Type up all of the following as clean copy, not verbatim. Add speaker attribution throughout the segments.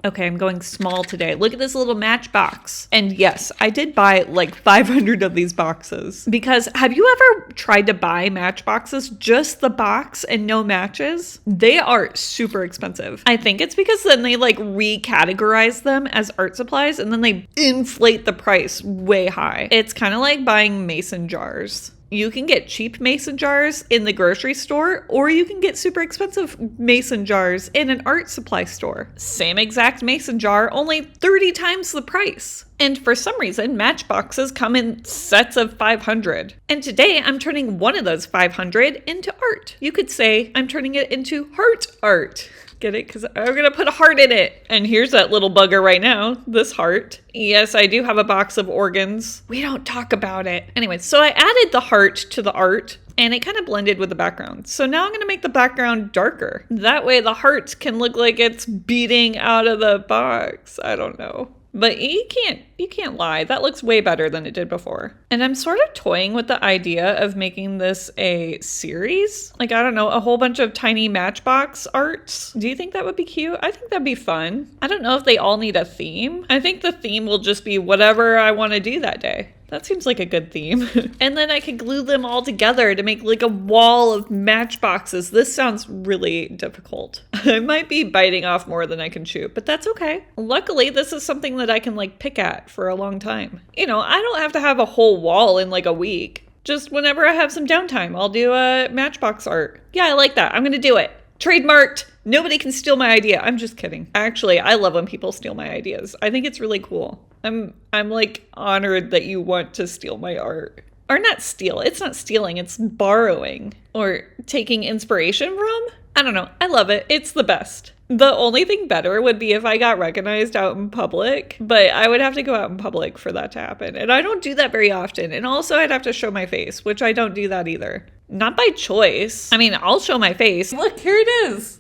Speaker 1: Okay, I'm going small today. Look at this little matchbox. And yes, I did buy like 500 of these boxes. Because have you ever tried to buy matchboxes, just the box and no matches? They are super expensive. I think it's because then they like recategorize them as art supplies and then they inflate the price way high. It's kind of like buying mason jars. You can get cheap mason jars in the grocery store, or you can get super expensive mason jars in an art supply store. Same exact mason jar, only 30 times the price. And for some reason, matchboxes come in sets of 500. And today I'm turning one of those 500 into art. You could say I'm turning it into heart art. Get it? Because I'm going to put a heart in it. And here's that little bugger right now, this heart. Yes, I do have a box of organs. We don't talk about it. Anyway, so I added the heart to the art and it kind of blended with the background. So now I'm going to make the background darker. That way the heart can look like it's beating out of the box. I don't know. But you can't lie. That looks way better than it did before. And I'm sort of toying with the idea of making this a series. Like, I don't know, a whole bunch of tiny matchbox arts. Do you think that would be cute? I think that'd be fun. I don't know if they all need a theme. I think the theme will just be whatever I want to do that day. That seems like a good theme. And then I could glue them all together to make like a wall of matchboxes. This sounds really difficult. I might be biting off more than I can chew, but that's okay. Luckily, this is something that I can like pick at for a long time. You know, I don't have to have a whole wall in like a week. Just whenever I have some downtime, I'll do a matchbox art. Yeah, I like that. I'm gonna do it. Trademarked. Nobody can steal my idea. I'm just kidding. Actually, I love when people steal my ideas. I think it's really cool. I'm like honored that you want to steal my art. Or not steal. It's not stealing. It's borrowing or taking inspiration from. I don't know. I love it. It's the best. The only thing better would be if I got recognized out in public, but I would have to go out in public for that to happen. And I don't do that very often. And also I'd have to show my face, which I don't do that either. Not by choice. I mean, I'll show my face. Look, here it is.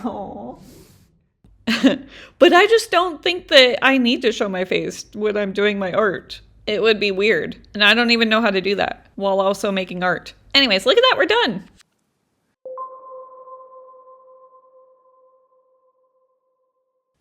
Speaker 1: Oh. But I just don't think that I need to show my face when I'm doing my art. It would be weird. And I don't even know how to do that while also making art. Anyways, look at that. We're done.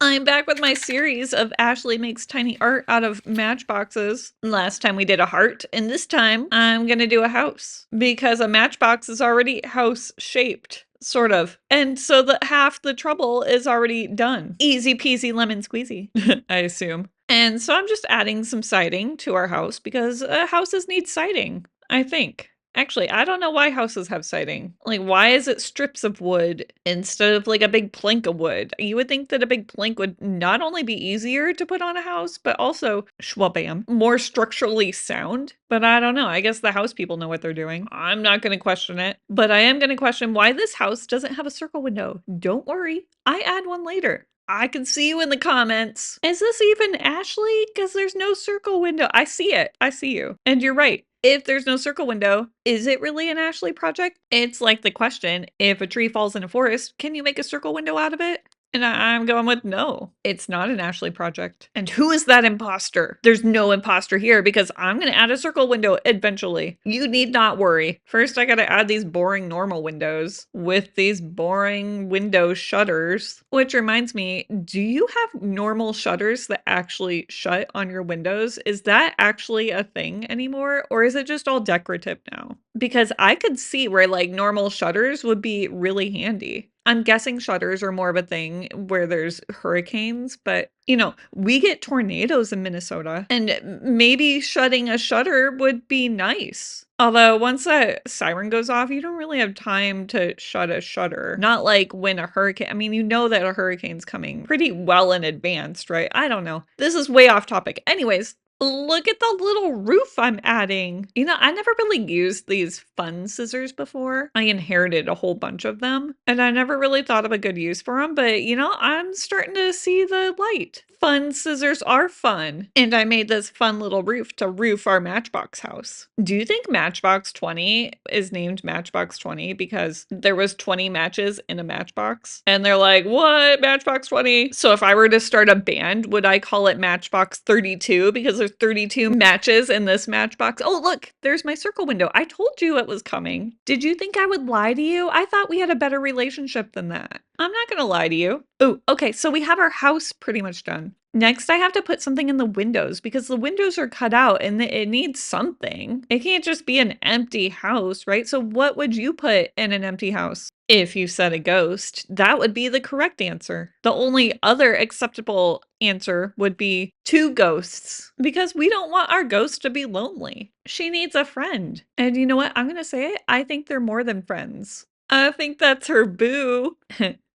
Speaker 1: I'm back with my series of Ashley makes tiny art out of matchboxes. Last time we did a heart, and this time I'm gonna do a house because a matchbox is already house shaped, sort of. And so half the trouble is already done. Easy peasy lemon squeezy, I assume. And so I'm just adding some siding to our house because houses need siding, I think. Actually, I don't know why houses have siding. Like, why is it strips of wood instead of like a big plank of wood? You would think that a big plank would not only be easier to put on a house, but also, shwabam, more structurally sound. But I don't know. I guess the house people know what they're doing. I'm not going to question it. But I am going to question why this house doesn't have a circle window. Don't worry. I add one later. I can see you in the comments. Is this even Ashley? Because there's no circle window. I see it. I see you. And you're right. If there's no circle window, is it really an Ashley project? It's like the question, if a tree falls in a forest, can you make a circle window out of it? And I'm going with no, it's not an Ashley project. And who is that imposter? There's no imposter here because I'm going to add a circle window eventually. You need not worry. First, I got to add these boring normal windows with these boring window shutters. Which reminds me, do you have normal shutters that actually shut on your windows? Is that actually a thing anymore? Or is it just all decorative now? Because I could see where like normal shutters would be really handy. I'm guessing shutters are more of a thing where there's hurricanes, but you know, we get tornadoes in Minnesota and maybe shutting a shutter would be nice. Although once that siren goes off, you don't really have time to shut a shutter. Not like when a hurricane, I mean, you know that a hurricane's coming pretty well in advance, right? I don't know. This is way off topic. Anyways, look at the little roof I'm adding. You know, I never really used these fun scissors before. I inherited a whole bunch of them and I never really thought of a good use for them, but you know, I'm starting to see the light. Fun scissors are fun. And I made this fun little roof to roof our Matchbox house. Do you think Matchbox 20 is named Matchbox 20 because there was 20 matches in a matchbox? And they're like, what? Matchbox 20? So if I were to start a band, would I call it Matchbox 32 because there's there's 32 matches in this matchbox. Oh, look, there's my circle window. I told you it was coming. Did you think I would lie to you? I thought we had a better relationship than that. I'm not gonna lie to you. Oh, okay, so we have our house pretty much done. Next, I have to put something in the windows because the windows are cut out and it needs something. It can't just be an empty house, right? So what would you put in an empty house? If you said a ghost, that would be the correct answer. The only other acceptable answer would be 2 ghosts because we don't want our ghost to be lonely. She needs a friend. And you know what? I'm going to say it. I think they're more than friends. I think that's her boo.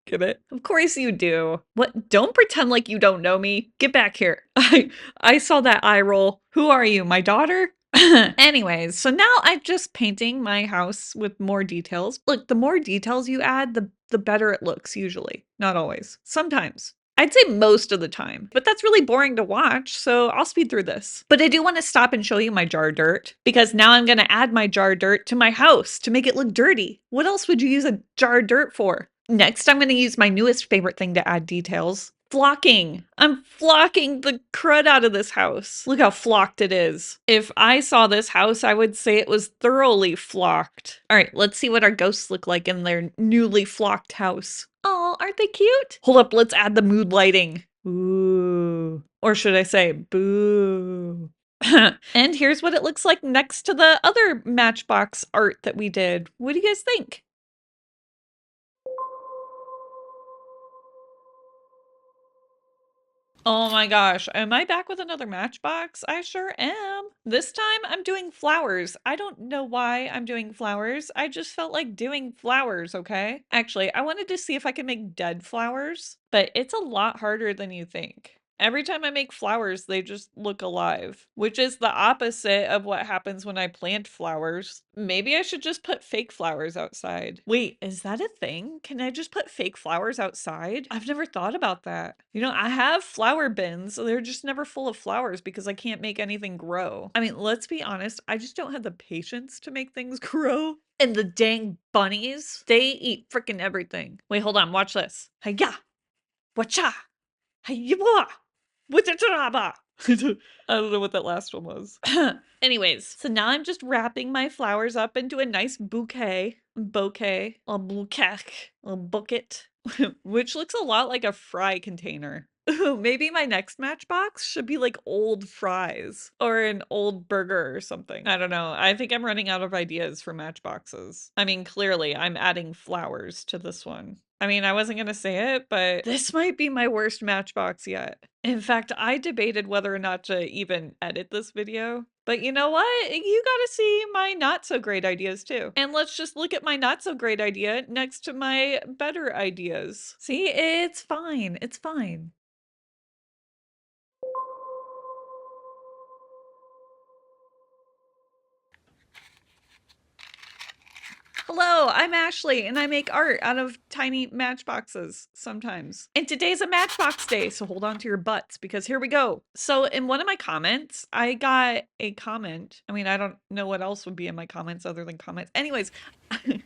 Speaker 1: Get it? Of course you do. What? Don't pretend like you don't know me. Get back here. I saw that eye roll. Who are you? My daughter? Anyways, so now I'm just painting my house with more details. Look, the more details you add, the better it looks usually. Not always. Sometimes. I'd say most of the time, but that's really boring to watch, so I'll speed through this. But I do want to stop and show you my jar dirt because now I'm going to add my jar dirt to my house to make it look dirty. What else would you use a jar dirt for? Next, I'm going to use my newest favorite thing to add details. Flocking. I'm flocking the crud out of this house. Look how flocked it is. If I saw this house, I would say it was thoroughly flocked. All right, let's see what our ghosts look like in their newly flocked house. Oh, aren't they cute? Hold up, let's add the mood lighting. Ooh. Or should I say, boo. And here's what it looks like next to the other Matchbox art that we did. What do you guys think? Oh my gosh, am I back with another Matchbox? I sure am. This time I'm doing flowers. I don't know why I'm doing flowers. I just felt like doing flowers, okay? Actually, I wanted to see if I could make dead flowers, but it's a lot harder than you think. Every time I make flowers, they just look alive, which is the opposite of what happens when I plant flowers. Maybe I should just put fake flowers outside. Wait, is that a thing? Can I just put fake flowers outside? I've never thought about that. You know, I have flower bins. They're just never full of flowers because I can't make anything grow. I mean, let's be honest. I just don't have the patience to make things grow. And the dang bunnies, they eat freaking everything. Wait, hold on. Watch this. Hiya! Wacha! Hiya! I don't know what that last one was. Anyways, so now I'm just wrapping my flowers up into a nice bouquet, a bouquet, a bucket, which looks a lot like a fry container. Ooh, maybe my next Matchbox should be like old fries or an old burger or something. I don't know. I think I'm running out of ideas for Matchboxes. I mean, clearly I'm adding flowers to this one. I mean, I wasn't going to say it, but this might be my worst Matchbox yet. In fact, I debated whether or not to even edit this video. But you know what? You gotta see my not so great ideas too. And let's just look at my not so great idea next to my better ideas. See, it's fine. It's fine. Hello, I'm Ashley, and I make art out of tiny matchboxes sometimes. And today's a Matchbox day, so hold on to your butts because here we go. So in one of my comments, I got a comment. I mean, I don't know what else would be in my comments other than comments. Anyways,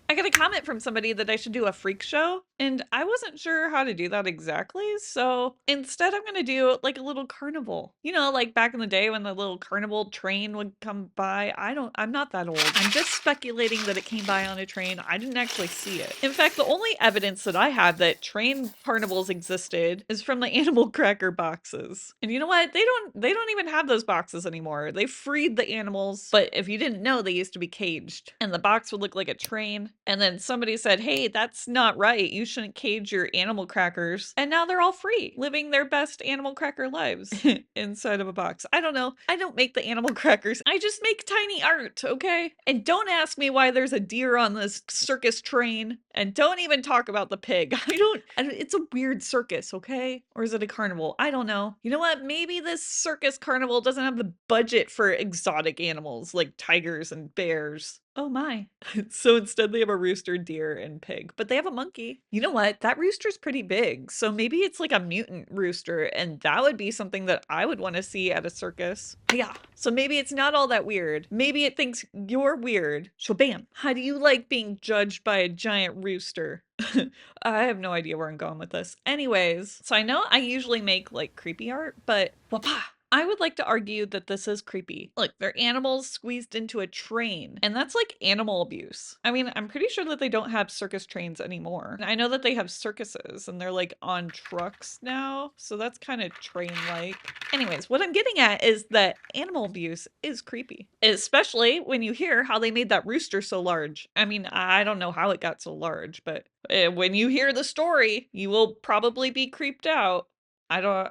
Speaker 1: I got a comment from somebody that I should do a freak show, and I wasn't sure how to do that exactly. So instead, I'm gonna do like a little carnival. You know, like back in the day when the little carnival train would come by. I'm not that old. I'm just speculating that it came by on a train. I didn't actually see it. In fact, the only evidence that I have that train carnivals existed is from the animal cracker boxes. And you know what? They don't even have those boxes anymore. They freed the animals, but if you didn't know, they used to be caged. And the box would look like a train. And then somebody said, "Hey, that's not right. You shouldn't cage your animal crackers." And now they're all free, living their best animal cracker lives inside of a box. I don't know. I don't make the animal crackers. I just make tiny art, okay? And don't ask me why there's a deer on this circus train. And don't even talk about the pig. I don't it's a weird circus, okay? Or is it a carnival? I don't know. You know what? Maybe this circus carnival doesn't have the budget for exotic animals like tigers and bears. Oh my. So instead they have a rooster, deer, and pig, but they have a monkey. You know what? That rooster's pretty big. So maybe it's like a mutant rooster, and that would be something that I would want to see at a circus. Yeah. So maybe it's not all that weird. Maybe it thinks you're weird. So bam. How do you like being judged by a giant rooster? I have no idea where I'm going with this. Anyways, so I know I usually make like creepy art, but wapa. I would like to argue that this is creepy. Look, they're animals squeezed into a train, and that's like animal abuse. I mean, I'm pretty sure that they don't have circus trains anymore. I know that they have circuses and they're like on trucks now, so that's kind of train-like. Anyways, what I'm getting at is that animal abuse is creepy, especially when you hear how they made that rooster so large. I mean, I don't know how it got so large, but when you hear the story, you will probably be creeped out. I don't.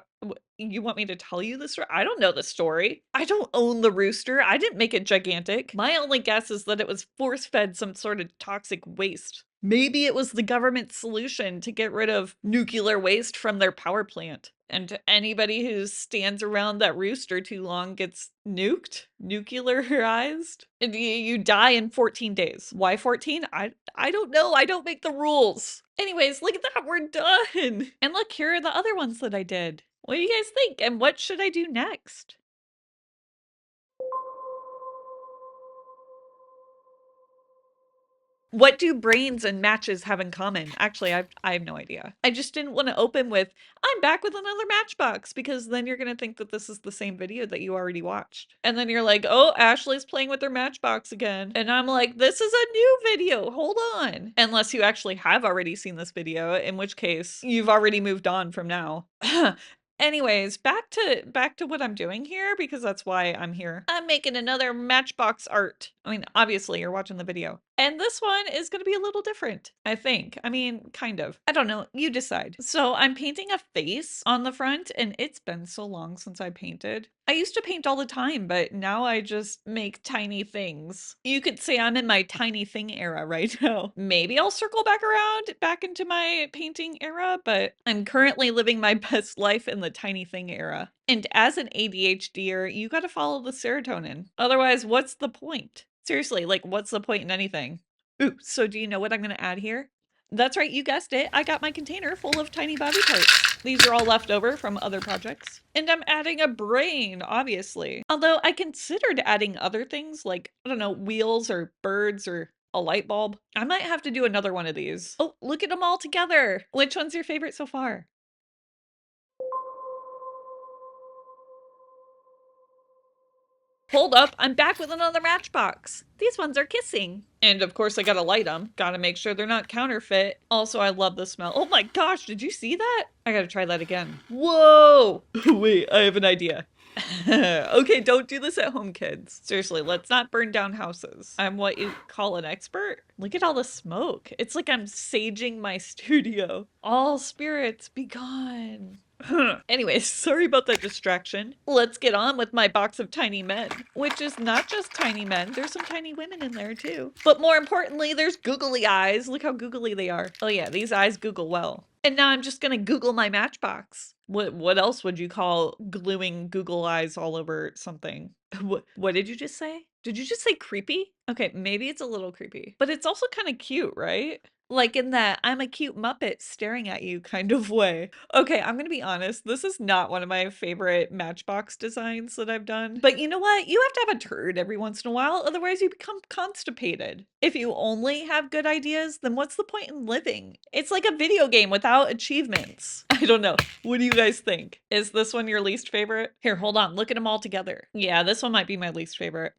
Speaker 1: You want me to tell you the story? I don't know the story. I don't own the rooster. I didn't make it gigantic. My only guess is that it was force-fed some sort of toxic waste. Maybe it was the government's solution to get rid of nuclear waste from their power plant. And anybody who stands around that rooster too long gets nuked, nuclearized, and you die in 14 days. Why 14? I don't know. I don't make the rules. Anyways, look at that. We're done. And look, here are the other ones that I did. What do you guys think? And what should I do next? What do brains and matches have in common? Actually, I have no idea. I just didn't want to open with, I'm back with another Matchbox, because then you're going to think that this is the same video that you already watched. And then you're like, oh, Ashley's playing with her Matchbox again. And I'm like, this is a new video. Hold on. Unless you actually have already seen this video, in which case you've already moved on from now. Anyways, back to what I'm doing here, because that's why I'm here. I'm making another Matchbox art. I mean, obviously you're watching the video. And this one is going to be a little different, I think. I mean, kind of. I don't know. You decide. So I'm painting a face on the front, and it's been so long since I painted. I used to paint all the time, but now I just make tiny things. You could say I'm in my tiny thing era right now. Maybe I'll circle back around back into my painting era, but I'm currently living my best life in the tiny thing era. And as an ADHDer, you gotta follow the serotonin. Otherwise, what's the point? Seriously, like, what's the point in anything? Ooh, so do you know what I'm gonna add here? That's right, you guessed it. I got my container full of tiny body parts. These are all left over from other projects. And I'm adding a brain, obviously. Although I considered adding other things like, I don't know, wheels or birds or a light bulb. I might have to do another one of these. Oh, look at them all together. Which one's your favorite so far? Hold up, I'm back with another Matchbox. These ones are kissing. And of course I gotta light them. Gotta make sure they're not counterfeit. Also, I love the smell. Oh my gosh, did you see that? I gotta try that again. Whoa! Wait, I have an idea. Okay, don't do this at home, kids. Seriously, let's not burn down houses. I'm what you call an expert. Look at all the smoke. It's like I'm saging my studio. All spirits be gone. Anyways, sorry about that distraction. Let's get on with my box of tiny men, which is not just tiny men. There's some tiny women in there too. But more importantly, there's googly eyes. Look how googly they are. Oh yeah, these eyes Google well. And now I'm just gonna Google my Matchbox. What else would you call gluing Google eyes all over something? What did you just say? Did you just say creepy? Okay, maybe it's a little creepy, but it's also kind of cute, right? Like in that I'm a cute Muppet staring at you kind of way. Okay, I'm gonna be honest. This is not one of my favorite Matchbox designs that I've done. But you know what? You have to have a turd every once in a while, otherwise you become constipated. If you only have good ideas, then what's the point in living? It's like a video game without achievements. I don't know. What do you guys think? Is this one your least favorite? Here, hold on. Look at them all together. Yeah, this one might be my least favorite.